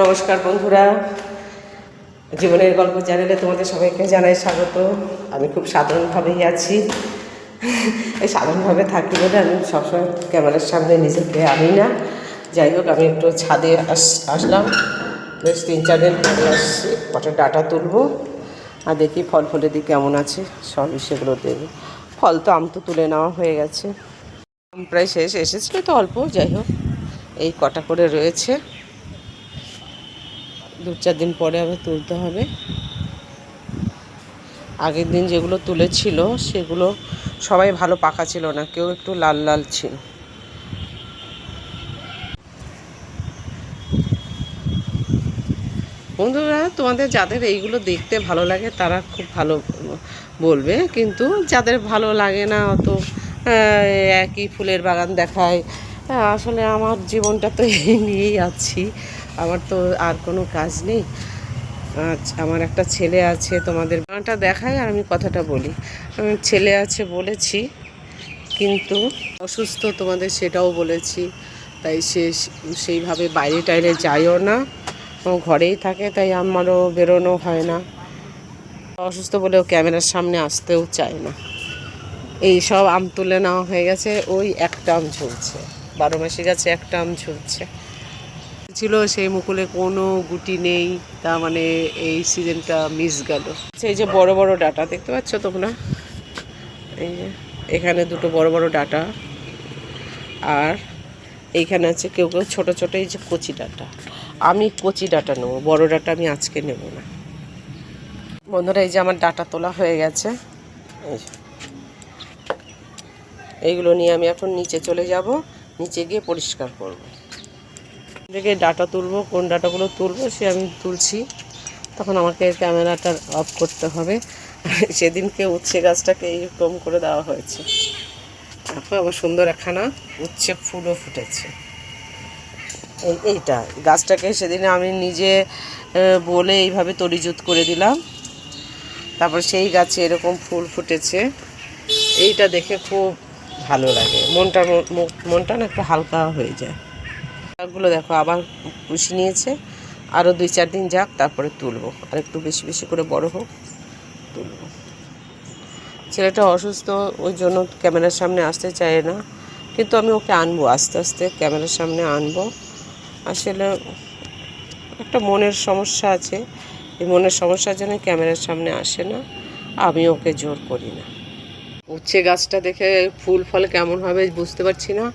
নমস্কার বন্ধুরা, জীবনের গল্প চ্যানেলে তোমাদের সবাইকে জানাই স্বাগত। আমি খুব সাধারণভাবেই আছি। এই সাধারণভাবে থাকি বলে আমি সবসময় ক্যামেরার সামনে নিজেকে আনি না। যাই হোক, আমি একটু ছাদে আসলাম, বেশ 3-4 দিন পরে আসছি। কটা ডাটা তুলবো আর দেখি ফল ফলেদি কেমন আছে, সবই সেগুলো দেবো। ফল তো আম তো তুলে নেওয়া হয়ে গেছে, আম প্রায় শেষ এসেছিলো তো অল্প। যাই হোক, এই কটা করে রয়েছে, 2-4 দিন পরে আবার তুলতে হবে। আগের দিন যেগুলো তুলেছিল সেগুলো সবাই ভালো পাকা ছিল না, কেউ একটু লাল লাল ছিল। বন্ধুরা, তোমাদের যাদের এইগুলো দেখতে ভালো লাগে তারা খুব ভালো বলবে, কিন্তু যাদের ভালো লাগে না, অত একই ফুলের বাগান দেখায়। আসলে আমার জীবনটা তো এই নিয়েই আছি, আমার তো আর কোনো কাজ নেই। আচ্ছা, আমার একটা ছেলে আছে, তোমাদের বাগানটা দেখায় আর আমি কথাটা বলি। আমার ছেলে আছে বলেছি, কিন্তু অসুস্থ, তোমাদের সেটাও বলেছি। তাই সেইভাবে বাইরে টাইরে যায়ও না, ও ঘরেই থাকে, তাই আমারও বেরোনো হয় না। অসুস্থ বলেও ক্যামেরার সামনে আসতেও চায় না। এই সব আম তুলে নেওয়া হয়ে গেছে, ওই একটা আম ঝুলছে, 12 মাসি গাছে একটা আম ঝুলছে ছিল, সেই মুকুলে কোনো গুটি নেই। তা মানে এই সিজনটা মিস গেল। এই যে বড় বড় ডাটা দেখতে পাচ্ছ তোমরা, এই যে এখানে দুটো বড় বড় ডাটা, আর এইখানে আছে কেউ কেউ ছোটো ছোটো এই যে কচি ডাটা। আমি কচি ডাটা নেবো, বড় ডাটা আমি আজকে নেব না। বন্ধুরা, এই যে আমার ডাটা তোলা হয়ে গেছে, এইগুলো নিয়ে আমি এখন নিচে চলে যাব, নিচে গিয়ে পরিষ্কার করব। দেখে ডাটা তুলবো, কোন ডাটাগুলো তুলবো সে আমি তুলছি, তখন আমাকে ক্যামেরাটা অফ করতে হবে। সেদিনকে উচ্ছে গাছটাকে এইরকম করে দেওয়া হয়েছে, এখন আবার সুন্দর একখানা উচ্ছে ফুলও ফুটেছে। এইটা গাছটাকে সেদিন আমি নিজে বলে এইভাবে তরিজুত করে দিলাম, তারপর সেই গাছে এরকম ফুল ফুটেছে। এইটা দেখে খুব ভালো লাগে, মনটা না একটু হালকা হয়ে যায়। গাছগুলো দেখো আবার পুষি নিয়েছে, আরও 2-4 দিন যাক, তারপরে তুলবো, আর একটু বেশি বেশি করে বড় হোক, তুলবো। ছেলেটা অসুস্থ, ওই জন্য ক্যামেরার সামনে আসতে চায় না, কিন্তু আমি ওকে আনবো, আস্তে আস্তে ক্যামেরার সামনে আনবো। আসলে একটা মনের সমস্যা আছে, এই মনের সমস্যার জন্য ক্যামেরার সামনে আসে না, আমি ওকে জোর করি না। উচ্ছে গাছটা দেখে ফুল ফল কেমন হবে বুঝতে পারছি না,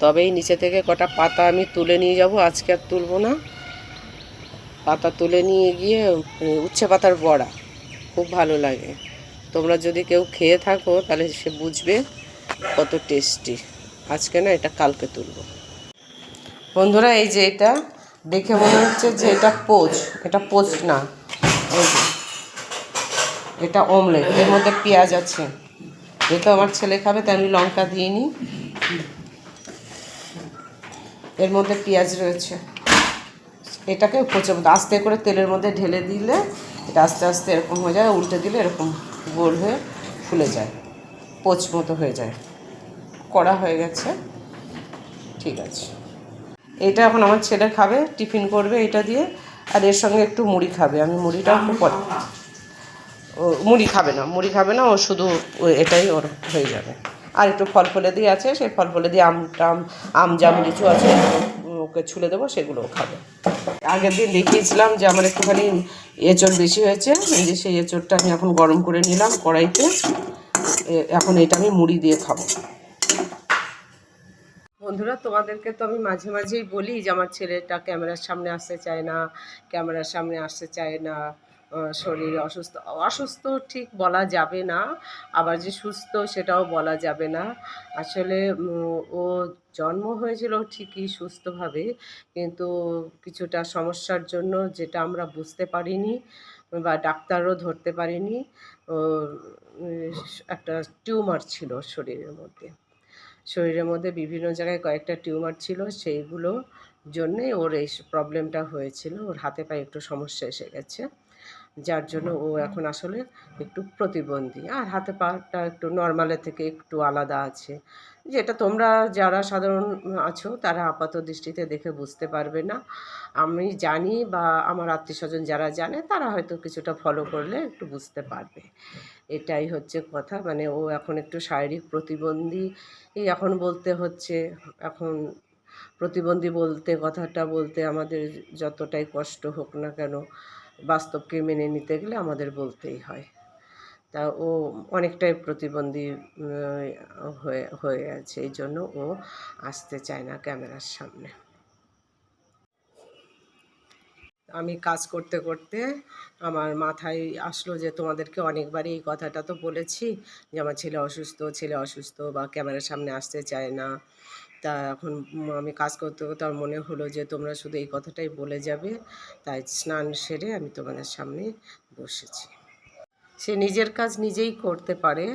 তবে এই নিচে থেকে কটা পাতা আমি তুলে নিয়ে যাব, আজকে আর তুলব না। পাতা তুলে নিয়ে গিয়ে উচ্ছে পাতার বড়া খুব ভালো লাগে, তোমরা যদি কেউ খেয়ে থাকো তাহলে সে বুঝবে কত টেস্টি। আজকে না, এটা কালকে তুলব। বন্ধুরা, এই যে এটা দেখে মনে হচ্ছে যে এটা পোচ, এটা পোচ না, এই যে এটা অমলেট, এর মধ্যে পেঁয়াজ আছে। যেহেতু আমার ছেলে খাবে তাই আমি লঙ্কা দিইনি, এর মধ্যে পেঁয়াজ রয়েছে। এটাকে পচে আস্তে করে তেলের মধ্যে ঢেলে দিলে এটা আস্তে আস্তে এরকম হয়ে যায়, উল্টে দিলে এরকম গোল হয়ে ফুলে যায়, পোচ মতো হয়ে যায়। কড়া হয়ে গেছে, ঠিক আছে। এটা এখন আমার ছেলে খাবে, টিফিন করবে এটা দিয়ে, আর এর সঙ্গে একটু মুড়ি খাবে। আমি মুড়িটাও খুব ও মুড়ি খাবে না, ও শুধু এটাই ওর হয়ে যাবে। আর একটু ফল ফলে দিয়ে আছে, সেই ফল ফলে দিয়ে আম জাম লিচু আছে, ওকে ছুলে দেবো, সেগুলোও খাবে। আগের দিন দেখিয়েছিলাম যে আমার একটুখানি এঁচড় বেশি হয়েছে, এই যে সেই এঁচড়টা আমি এখন গরম করে নিলাম কড়াইতে, এখন এটা আমি মুড়ি দিয়ে খাবো। বন্ধুরা, তোমাদেরকে তো আমি মাঝে মাঝেই বলি যে আমার ছেলেটা ক্যামেরার সামনে আসতে চায় না, ক্যামেরার সামনে আসতে চায় না, শরীর অসুস্থ। অসুস্থ ঠিক বলা যাবে না, আবার যে সুস্থ সেটাও বলা যাবে না। আসলে ও জন্ম হয়েছিল ঠিকই সুস্থভাবে, কিন্তু কিছুটা সমস্যার জন্য, যেটা আমরা বুঝতে পারিনি বা ডাক্তারও ধরতে পারিনি, ও একটা টিউমার ছিল শরীরের মধ্যে। শরীরের মধ্যে বিভিন্ন জায়গায় কয়েকটা টিউমার ছিল, সেইগুলো জন্যে ওর এই প্রবলেমটা হয়েছিল, ওর হাতে পায়ে একটু সমস্যা এসে গেছে। যার জন্য ও এখন আসলে একটু প্রতিবন্ধী, আর হাতে পাটা একটু নর্মালের থেকে একটু আলাদা আছে, যেটা তোমরা যারা সাধারণ আছো তারা আপাত দৃষ্টিতে দেখে বুঝতে পারবে না। আমি জানি বা আমার আত্মীয়স্বজন যারা জানে তারা হয়তো কিছুটা ফলো করলে একটু বুঝতে পারবে। এটাই হচ্ছে কথা, মানে ও এখন একটু শারীরিক প্রতিবন্ধী এখন বলতে হচ্ছে। এখন প্রতিবন্ধী বলতে, কথাটা বলতে আমাদের যতটাই কষ্ট হোক না কেন, বাস্তবকে মেনে নিতে গেলে আমাদের বলতেই হয়। তা ও অনেকটাই প্রতিবন্ধী হয়ে আছে, এই জন্য ও আসতে চায় না ক্যামেরার সামনে। আমি কাজ করতে করতে আমার মাথায় আসলো যে তোমাদেরকে অনেকবারই এই কথাটা তো বলেছি যে আমার ছেলে অসুস্থ বা ক্যামেরার সামনে আসতে চায় না। তা এখন আমি কাজ করতে করতে আমার মনে হলো যে তোমরা শুধু এই কথাটাই বলে যাবে, তাই স্নান সেরে আমি তোমাদের সামনে বসেছি। সে নিজের কাজ নিজেই করতে পারে,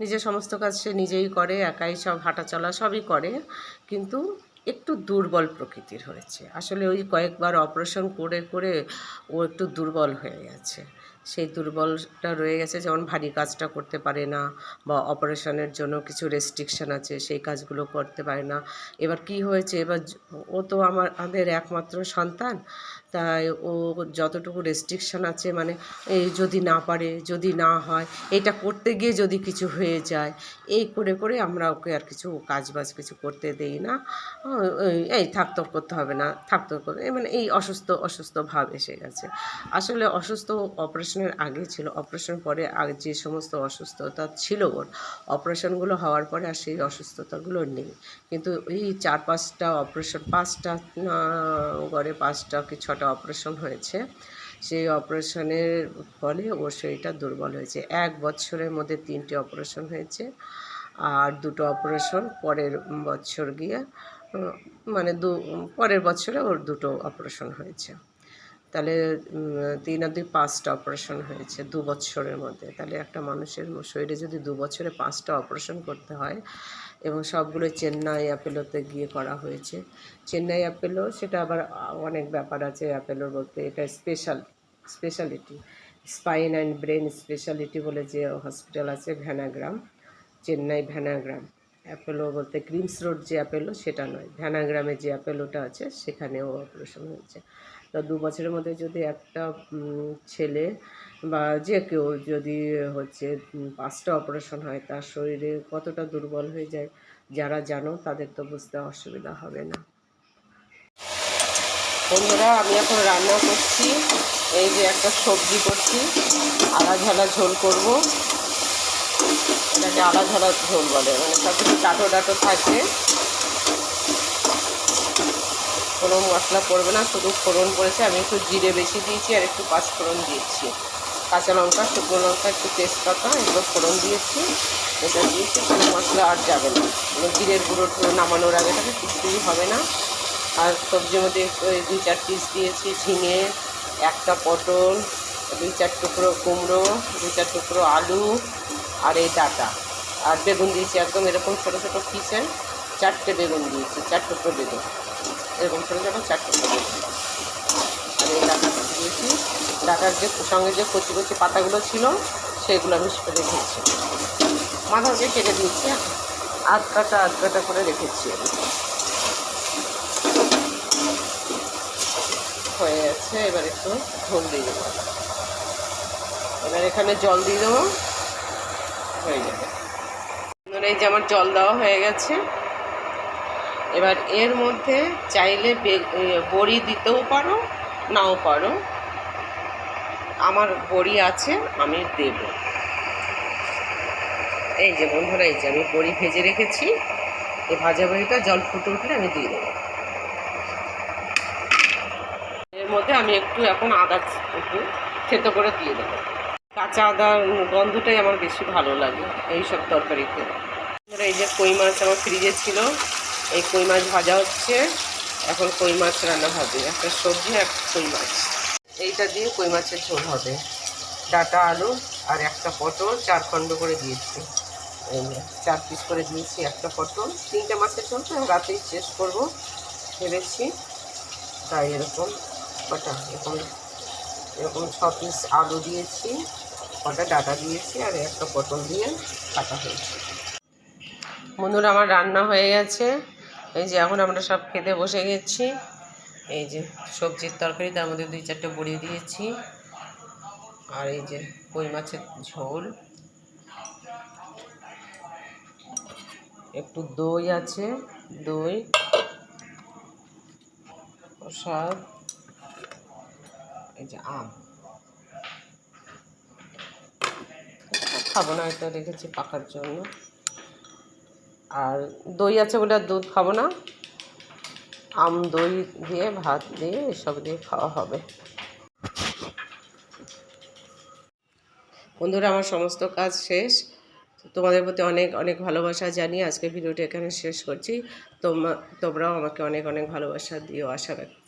নিজের সমস্ত কাজ সে নিজেই করে, একাই সব হাঁটাচলা সবই করে, কিন্তু একটু দুর্বল প্রকৃতির হয়েছে। আসলে ওই কয়েকবার অপারেশন করে করে ও একটু দুর্বল হয়ে গেছে। সেই দুর্বলটা রয়ে গেছে, যেমন ভারী কাজটা করতে পারে না, বা অপারেশনের জন্য কিছু রেস্ট্রিকশান আছে সেই কাজগুলো করতে পারে না। এবার কি হয়েছে, এবার ও তো আমাদের একমাত্র সন্তান, তাই ও যতটুকু রেস্ট্রিকশান আছে, মানে এই যদি না পারে, যদি না হয়, এটা করতে গিয়ে যদি কিছু হয়ে যায়, এই করে করে আমরা ওকে আর কিছু কাজবাজ কিছু করতে দেই না। এই থাকতো করতে হবে না, থাকতো করতে, মানে এই অসুস্থ অসুস্থ ভাব এসে গেছে। আসলে অসুস্থ অপারেশনের আগে ছিল, অপারেশন পরে আগে যে সমস্ত অসুস্থতা ছিল ওর, অপারেশনগুলো হওয়ার পরে আর সেই অসুস্থতাগুলো নেই। কিন্তু এই 4-5টা অপারেশন, 5টা গড়ে 5টা কি 6টা অপারেশন হয়েছে। সেই অপারেশনের ফলে ওর শরীরটা দুর্বল হয়েছে। 1 বছরের মধ্যে 3টে অপারেশন হয়েছে, আর 2টো অপারেশন পরের বছর গিয়ে, মানে পরের বছরে ওর 2টো অপারেশন হয়েছে। তাহলে 3 আর 2 5টা অপারেশন হয়েছে 2 বছরের মধ্যে। তাহলে একটা মানুষের শরীরে যদি 2 বছরে 5টা অপারেশন করতে হয়, এবং সবগুলো চেন্নাই অ্যাপোলোতে গিয়ে করা হয়েছে। চেন্নাই অ্যাপোলো সেটা আবার অনেক ব্যাপার আছে। অ্যাপোলো বলতে এটা speciality, spine and brain speciality বলে যে হসপিটাল আছে, ভ্যানাগ্রাম, চেন্নাই ভ্যানাগ্রাম। অ্যাপোলো বলতে ক্রিমস রোড যে অ্যাপোলো সেটা নয়, ভ্যানাগ্রামে যে অ্যাপোলোটা আছে সেখানেও অপারেশন হয়েছে। তো 2 বছরের মধ্যে যদি একটা ছেলে বা যে কেউ যদি হচ্ছে 5টা অপারেশন হয়, তার শরীরে কতটা দুর্বল হয়ে যায়, যারা জানো তাদের তো বুঝতে অসুবিধা হবে না। বন্ধুরা, আমি এখন রান্না করছি, এই যে একটা সবজি করছি, আলা ঝালা ঝোল করব। এটাকে আলা ঝালা ঝোল বলে, মানে সব কিছু ডাটো ডাটো থাকে, কোনো মশলা পড়বে না, শুধু ফোড়ন পড়েছে। আমি একটু জিরে বেশি দিয়েছি আর একটু পাঁচফোড়ন দিয়েছি, কাঁচা লঙ্কা, শুকনো লঙ্কা, একটু তেজপাতা, এগুলো ফোড়ন দিয়েছি। এটা দিয়েছি, কোনো মশলা আর যাবে না। জিরের গুঁড়ো নামানোর আগে তাকে কিছুই হবে না। আর সবজির মধ্যে 2-4 পিস দিয়েছি ঝিঙে, একটা পটল, 2-4 টুকরো কুমড়ো, 2-4 টুকরো আলু, আর এই ডাঁটা, আর বেগুন দিয়েছি একদম এরকম ছোটো ছোটো পিসে 4টে বেগুন দিয়েছি, 4 টুকরো বেগুন, এরকম ছোটো ছোটো 4 টুকরো বেগুন। আর এই ডাঁটাটা দিয়েছি, ডাঁটার যে সঙ্গে যে কচি কচি পাতাগুলো ছিল সেগুলো আমি রেখেছি, মাথাকে কেটে দিয়েছি, আধ কাটা করে রেখেছি। হয়ে যাচ্ছে, এবার একটু ঝোল দিয়ে দেবো, এবার এখানে জল দিয়ে দেবো, হয়ে যাবে। এই যে আমার জল দেওয়া হয়ে গেছে। এবার এর মধ্যে চাইলে বড়ি দিতেও পারো, নাও পারো, আমার বড়ি আছে আমি দেব। এই যে বন্ধুরা, এই যে আমি বড়ি ভেজে রেখেছি, এই ভাজা বড়িটা জল ফুটে উঠলে আমি দিয়ে দেবো। এর মধ্যে আমি একটু এখন আদা একটু থেতো করে দিয়ে দেবো, কাঁচা আদার গন্ধটাই আমার বেশি ভালো লাগে এইসব তরকারিতে। এই যে কই মাছ আমার ফ্রিজে ছিল, এই কই মাছ ভাজা হচ্ছে, এখন কই মাছ রান্না হবে, একটা সবজি আর কই মাছ, এইটা দিয়ে কই মাছের ঝোল হবে। ডাঁটা, আলু আর একটা পটল 4 খণ্ড করে দিয়েছি, এই 4 পিস করে দিয়েছি একটা পটল। 3টে মাছের ঝোল তো রাতেই শেষ করবো ভেবেছি, তাই এরকম কটা এরকম এরকম 6 পিস আলু দিয়েছি, কটা ডাটা দিয়েছি, আর একটা পটল দিয়ে কাটা হয়েছে। বন্ধুরা, আমার রান্না হয়ে গেছে। এই যে এখন আমরা সব খেতে বসে গেছি। এই যে সবজির তরকারি, তার মধ্যে 2-4টে বড়ি দিয়েছি, আর এই যে কই মাছের ঝোল, একটু দই আছে, দই, প্রসাদ, এই যে আম। খাবো না, এটা রেখেছি পাকার জন্য। আর দই আছে বলে আর দুধ খাবো না, আম দই দিয়ে ভাত দিয়ে এসব দিয়ে খাওয়া হবে। বন্ধুরা, আমার সমস্ত কাজ শেষ। তোমাদের প্রতি অনেক অনেক ভালোবাসা জানিয়ে আজকে ভিডিওটা এখানে শেষ করছি। তোমরাও আমাকে অনেক অনেক ভালোবাসা দিও, আশা রাখি।